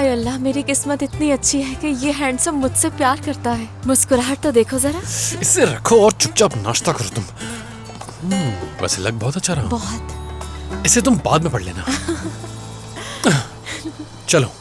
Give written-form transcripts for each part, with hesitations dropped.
हाय अल्लाह, मेरी किस्मत इतनी अच्छी है कि ये हैंडसम मुझसे प्यार करता है। मुस्कुराहट तो देखो जरा। इसे रखो और चुपचाप नाश्ता करो तुम। वैसे लग बहुत अच्छा रहा। बहुत। इसे तुम बाद में पढ़ लेना। चलो।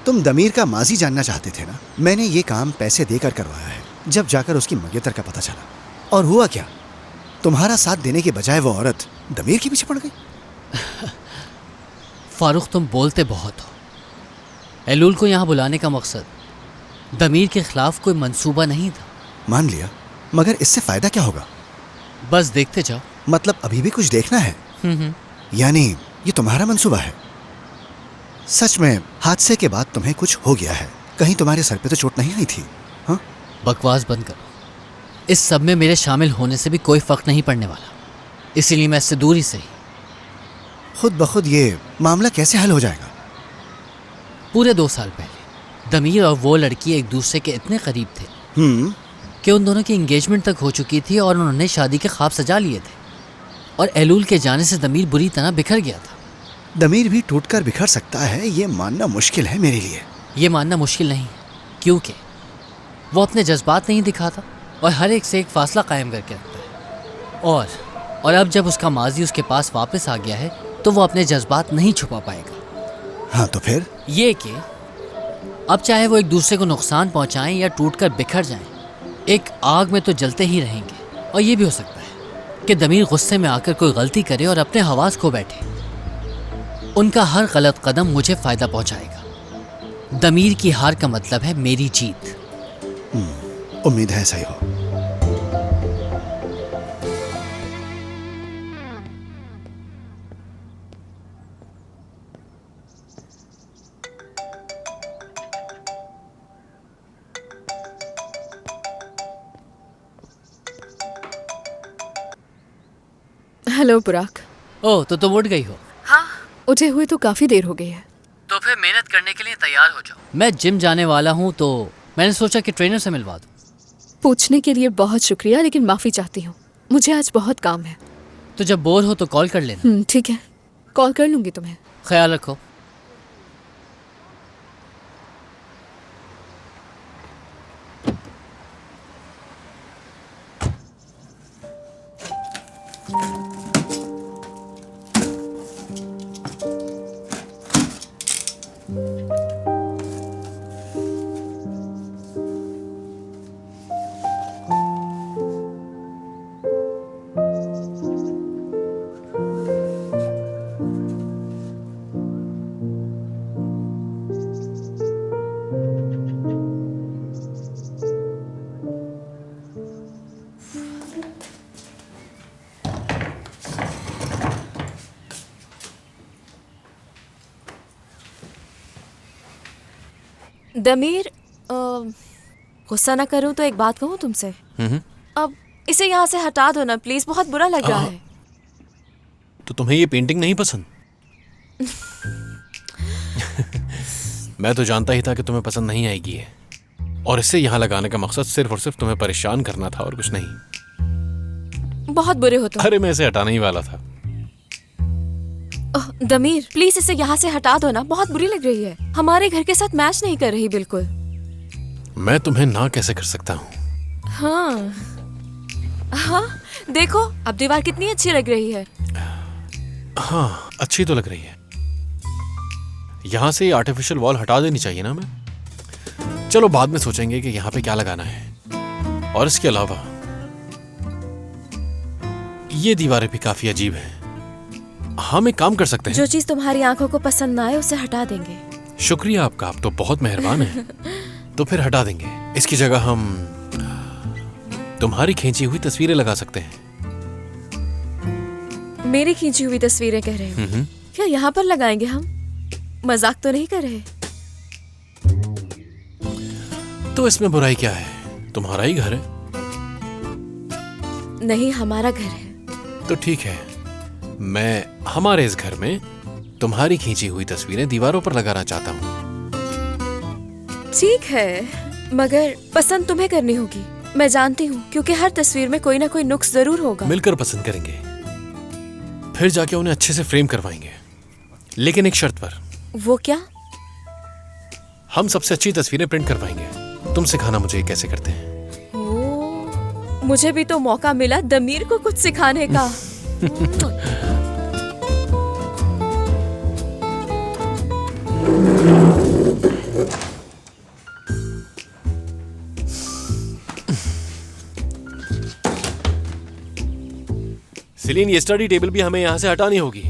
तुम दमीर का माजी जानना चाहते थे ना? मैंने ये काम पैसे देकर करवाया है। जब जाकर उसकी मंगेतर का पता चला, और हुआ क्या, तुम्हारा साथ देने के बजाय वो औरत दमीर के पीछे पड़ गई। फारूक, तुम बोलते बहुत हो। एलूल को यहाँ बुलाने का मकसद दमीर के खिलाफ कोई मंसूबा नहीं था। मान लिया, मगर इससे फायदा क्या होगा? बस देखते जाओ। मतलब अभी भी कुछ देखना है? यानी ये तुम्हारा मंसूबा है? सच में हादसे के बाद तुम्हें कुछ हो गया है? कहीं तुम्हारे सर पे तो चोट नहीं आई थी? हाँ? बकवास बंद करो। इस सब में मेरे शामिल होने से भी कोई फर्क नहीं पड़ने वाला, इसीलिए मैं इससे दूर ही सही। खुद ब खुद ये मामला कैसे हल हो जाएगा? पूरे 2 साल पहले दमीर और वो लड़की एक दूसरे के इतने करीब थे कि उन दोनों की एंगेजमेंट तक हो चुकी थी और उन्होंने शादी के ख्वाब सजा लिए थे। और एलूल के जाने से दमीर बुरी तरह बिखर गया था। दमीर भी टूटकर बिखर सकता है, ये मानना मुश्किल है मेरे लिए। ये मानना मुश्किल नहीं है, क्योंकि वो अपने जज्बात नहीं दिखाता और हर एक से एक फासला कायम करके रखता है। और अब जब उसका माजी उसके पास वापस आ गया है तो वो अपने जज्बात नहीं छुपा पाएगा। हाँ, तो फिर? ये कि अब चाहे वो एक दूसरे को नुकसान पहुंचाएं या टूटकर बिखर जाएं, एक आग में तो जलते ही रहेंगे। और ये भी हो सकता है कि दमीर गुस्से में आकर कोई गलती करे और अपने हवास खो बैठे। उनका हर गलत कदम मुझे फायदा पहुंचाएगा। दमीर की हार का मतलब है मेरी जीत। उम्मीद है ऐसा ही हो। हेलो पुराक। ओह, तो तुम उठ गई हो? हाँ, उठे हुए तो काफी देर हो गई है। तो फिर मेहनत करने के लिए तैयार हो जाओ। मैं जिम जाने वाला हूँ, तो मैंने सोचा कि ट्रेनर से मिलवा दूँ। पूछने के लिए बहुत शुक्रिया, लेकिन माफी चाहती हूँ, मुझे आज बहुत काम है। तो जब बोर हो तो कॉल कर लेना। ठीक है, कॉल कर लूंगी तुम्हें। ख्याल रखो। दमीर, गुस्सा ना करूं तो एक बात कहूं तुमसे। अब इसे यहाँ से हटा दो ना प्लीज, बहुत बुरा लग रहा है। तो तुम्हें ये पेंटिंग नहीं पसंद? मैं तो जानता ही था कि तुम्हें पसंद नहीं आएगी ये, और इसे यहाँ लगाने का मकसद सिर्फ और सिर्फ तुम्हें परेशान करना था और कुछ नहीं। बहुत बुरे हो तुम। अरे मैं इसे हटाने ही वाला था। दमीर प्लीज इसे यहाँ से हटा दो ना, बहुत बुरी लग रही है, हमारे घर के साथ मैच नहीं कर रही बिल्कुल। मैं तुम्हें ना कैसे कर सकता हूँ? हाँ हाँ, देखो अब दीवार कितनी अच्छी लग रही है। हाँ अच्छी तो लग रही है। यहाँ से आर्टिफिशियल वॉल हटा देनी चाहिए ना हमें। चलो बाद में सोचेंगे कि यहाँ पे क्या लगाना है। और इसके अलावा ये दीवारें भी काफी अजीब हैं। हम एक काम कर सकते हैं। जो चीज तुम्हारी आंखों को पसंद ना आए उसे हटा देंगे। शुक्रिया आपका, आप तो बहुत मेहरबान हैं। तो फिर हटा देंगे। इसकी जगह हम तुम्हारी खींची हुई तस्वीरें लगा सकते हैं। मेरी खींची हुई तस्वीरें कह रहे हो? क्या यहाँ पर लगाएंगे हम? मजाक तो नहीं कर रहे? तो इसमें बुराई क्या है? तुम्हारा ही घर है। नहीं, हमारा घर है। तो ठीक है, मैं हमारे इस घर में तुम्हारी खींची हुई तस्वीरें दीवारों पर लगाना चाहता हूँ। ठीक है, मगर पसंद तुम्हें करनी होगी, मैं जानती हूँ, क्योंकि हर तस्वीर में कोई ना कोई नुक्स जरूर होगा। मिलकर पसंद करेंगे, फिर जाके उन्हें अच्छे से फ्रेम करवाएंगे, लेकिन एक शर्त पर। वो क्या? हम सबसे अच्छी तस्वीरें प्रिंट करवाएंगे। तुम सिखाना मुझे कैसे करते हैं। ओ, मुझे भी तो मौका मिला दमीर को कुछ सिखाने का। सिलीन, ये स्टडी टेबल भी हमें यहां से हटानी होगी।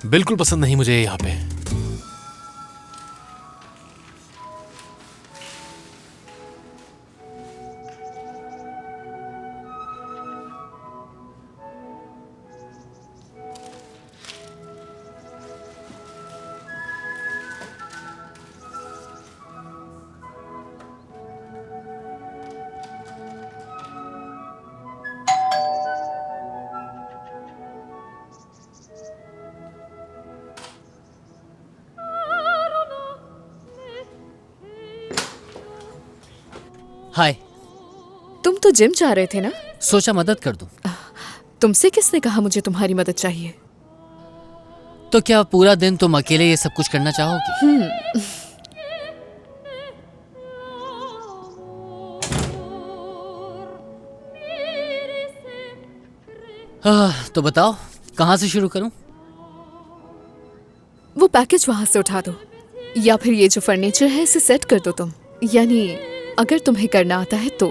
बिल्कुल पसंद नहीं मुझे यहाँ पे। हाय। तुम तो जिम जा रहे थे ना? सोचा मदद कर दूं। तुमसे किसने कहा मुझे तुम्हारी मदद चाहिए? तो क्या पूरा दिन तुम अकेले ये सब कुछ करना चाहोगी? तो बताओ कहाँ से शुरू करूं? वो पैकेज वहां से उठा दो, या फिर ये जो फर्नीचर है इसे सेट कर दो तुम। यानी अगर तुम्हें करना आता है तो।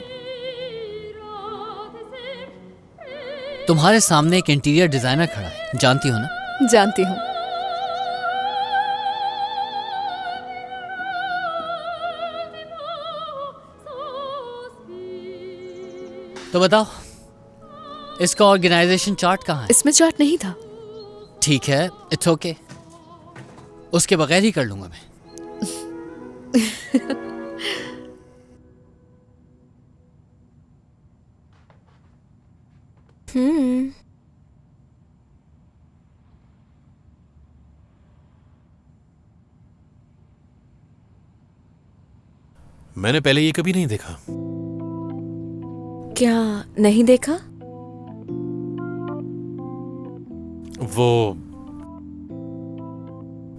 तुम्हारे सामने एक इंटीरियर डिजाइनर खड़ा है, जानती हो ना? जानती हूँ। तो बताओ इसका ऑर्गेनाइजेशन चार्ट कहाँ है? इसमें चार्ट नहीं था। ठीक है, इट्स ओके, उसके बगैर ही कर लूंगा मैं। मैंने पहले ये कभी नहीं देखा। क्या नहीं देखा? वो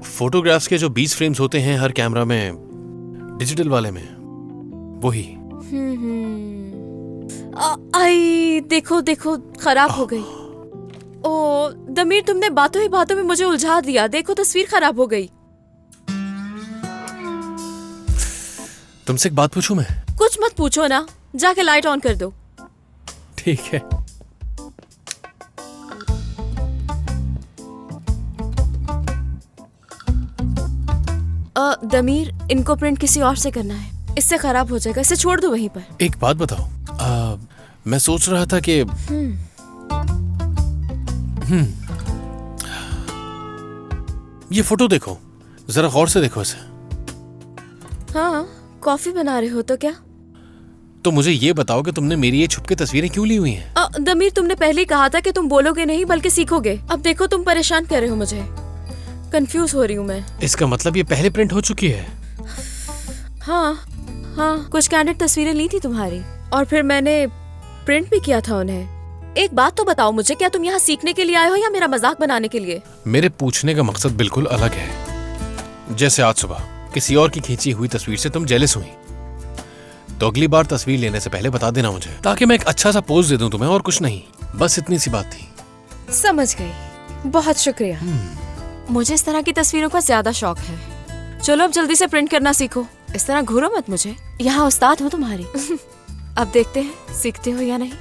फोटोग्राफ्स के जो 20 फ्रेम्स होते हैं हर कैमरा में, डिजिटल वाले में, वही। आई देखो देखो, खराब हो गई। ओ दमीर, तुमने बातों ही बातों में मुझे उलझा दिया। देखो तस्वीर खराब हो गई। तुमसे एक बात पूछूं मैं? कुछ मत पूछो ना, जाके लाइट ऑन कर दो। ठीक है। दमीर, इनको प्रिंट किसी और से करना है, इससे खराब हो जाएगा, इसे छोड़ दो वहीं पर। एक बात बताओ, मैं सोच रहा था कि ये फोटो देखो, जरा गौर से देखो इसे। हाँ, कॉफी बना रहे हो तो क्या? तो मुझे ये बताओ कि तुमने मेरी ये छुप के तस्वीरें क्यों ली हुई हैं? दमीर, तुमने पहले ही कहा था कि तुम बोलोगे नहीं बल्कि सीखोगे। अब देखो तुम परेशान कर रहे हो मुझे। कंफ्यूज हो रही हूँ मैं। इसका मतलब ये पहले प्रिंट हो चुकी है? हाँ, कुछ कैंडिड तस्वीरें ली थी तुम्हारी और फिर मैंने प्रिंट भी किया था उन्हें। एक बात तो बताओ मुझे, क्या तुम यहाँ सीखने के लिए आए हो या मेरा मजाक बनाने के लिए? मेरे पूछने का मकसद बिल्कुल अलग है। जैसे आज सुबह किसी और की खींची हुई तस्वीर से तुम जेलस हुई, तो अगली बार तस्वीर लेने से पहले बता देना मुझे, ताकि मैं एक अच्छा सा पोज दे दूं तुम्हें, और कुछ नहीं। बस इतनी सी बात थी। समझ गई, बहुत शुक्रिया। मुझे इस तरह की तस्वीरों का ज्यादा शौक है। चलो अब जल्दी से प्रिंट करना सीखो। इस तरह घूरो मत मुझे, यहाँ उस्ताद हो तुम्हारी। अब देखते हैं सीखते हो या नहीं।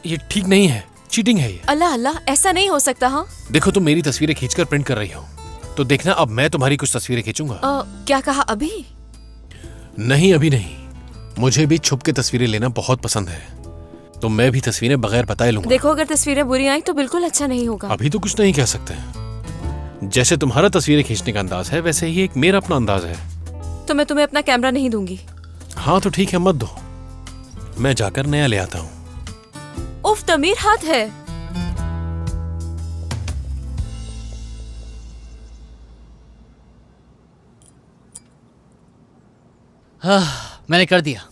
ये ठीक नहीं है, चीटिंग है ये। अल्लाह अल्लाह, ऐसा नहीं हो सकता। हाँ, देखो तुम मेरी तस्वीरें खींचकर प्रिंट कर रही हो, तो देखना अब मैं तुम्हारी कुछ तस्वीरें खींचूंगा। क्या कहा? अभी नहीं, अभी नहीं। मुझे भी छुप के तस्वीरें लेना बहुत पसंद है, तो मैं भी तस्वीरें बगैर बताए लूंगा। देखो, अगर तस्वीरें बुरी आई तो बिल्कुल अच्छा नहीं होगा। अभी तो कुछ नहीं कह सकते। जैसे तुम्हारा तस्वीरें खींचने का अंदाज है, वैसे ही एक मेरा अपना अंदाज है। तो मैं तुम्हें अपना कैमरा नहीं दूंगी। हाँ तो ठीक है, मत दो, मैं जाकर नया ले आता हूँ। उफ, तमीर हाथ है। मैंने कर दिया।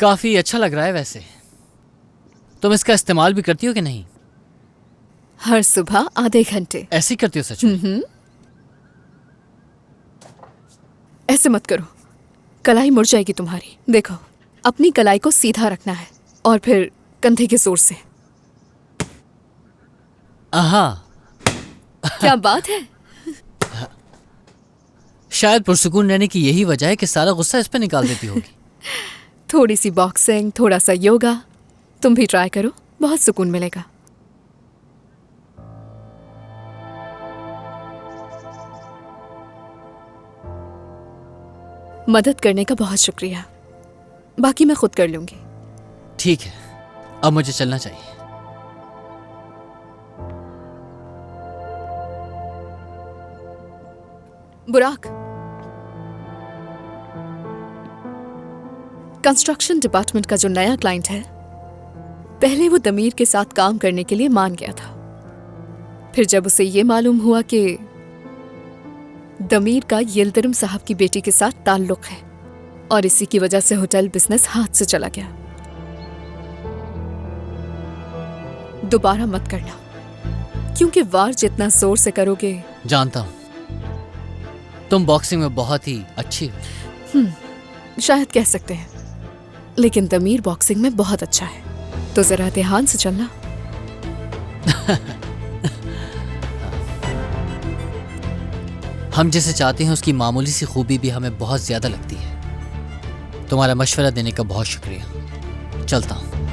काफी अच्छा लग रहा है। वैसे तुम इसका इस्तेमाल भी करती हो कि नहीं? हर सुबह आधे घंटे। ऐसे ही करती हो सच में? ऐसे मत करो, कलाई मुड़ जाएगी तुम्हारी। देखो, अपनी कलाई को सीधा रखना है और फिर कंधे के जोर से। क्या बात है? शायद पुरसुकून रहने की यही वजह है कि सारा गुस्सा इस पे निकाल देती होगी। थोड़ी सी बॉक्सिंग, थोड़ा सा योगा, तुम भी ट्राई करो, बहुत सुकून मिलेगा। मदद करने का बहुत शुक्रिया, बाकी मैं खुद कर लूंगी। ठीक है, अब मुझे चलना चाहिए। बुराक, कंस्ट्रक्शन डिपार्टमेंट का जो नया क्लाइंट है, पहले वो दमीर के साथ काम करने के लिए मान गया था। फिर जब उसे ये मालूम हुआ कि दमीर का यिल्दरिम साहब की बेटी के साथ ताल्लुक है और इसी की वजह से होटल बिजनेस हाथ से चला गया। दोबारा मत करना, क्योंकि वार जितना जोर से करोगे। जानता हूं तुम बॉक्सिंग में बहुत ही अच्छी हो। शायद कह सकते हैं, लेकिन दमीर बॉक्सिंग में बहुत अच्छा है, तो जरा ध्यान से चलना। हम जिसे चाहते हैं उसकी मामूली सी खूबी भी हमें बहुत ज्यादा लगती है। तुम्हारा मशवरा देने का बहुत शुक्रिया। चलता हूं।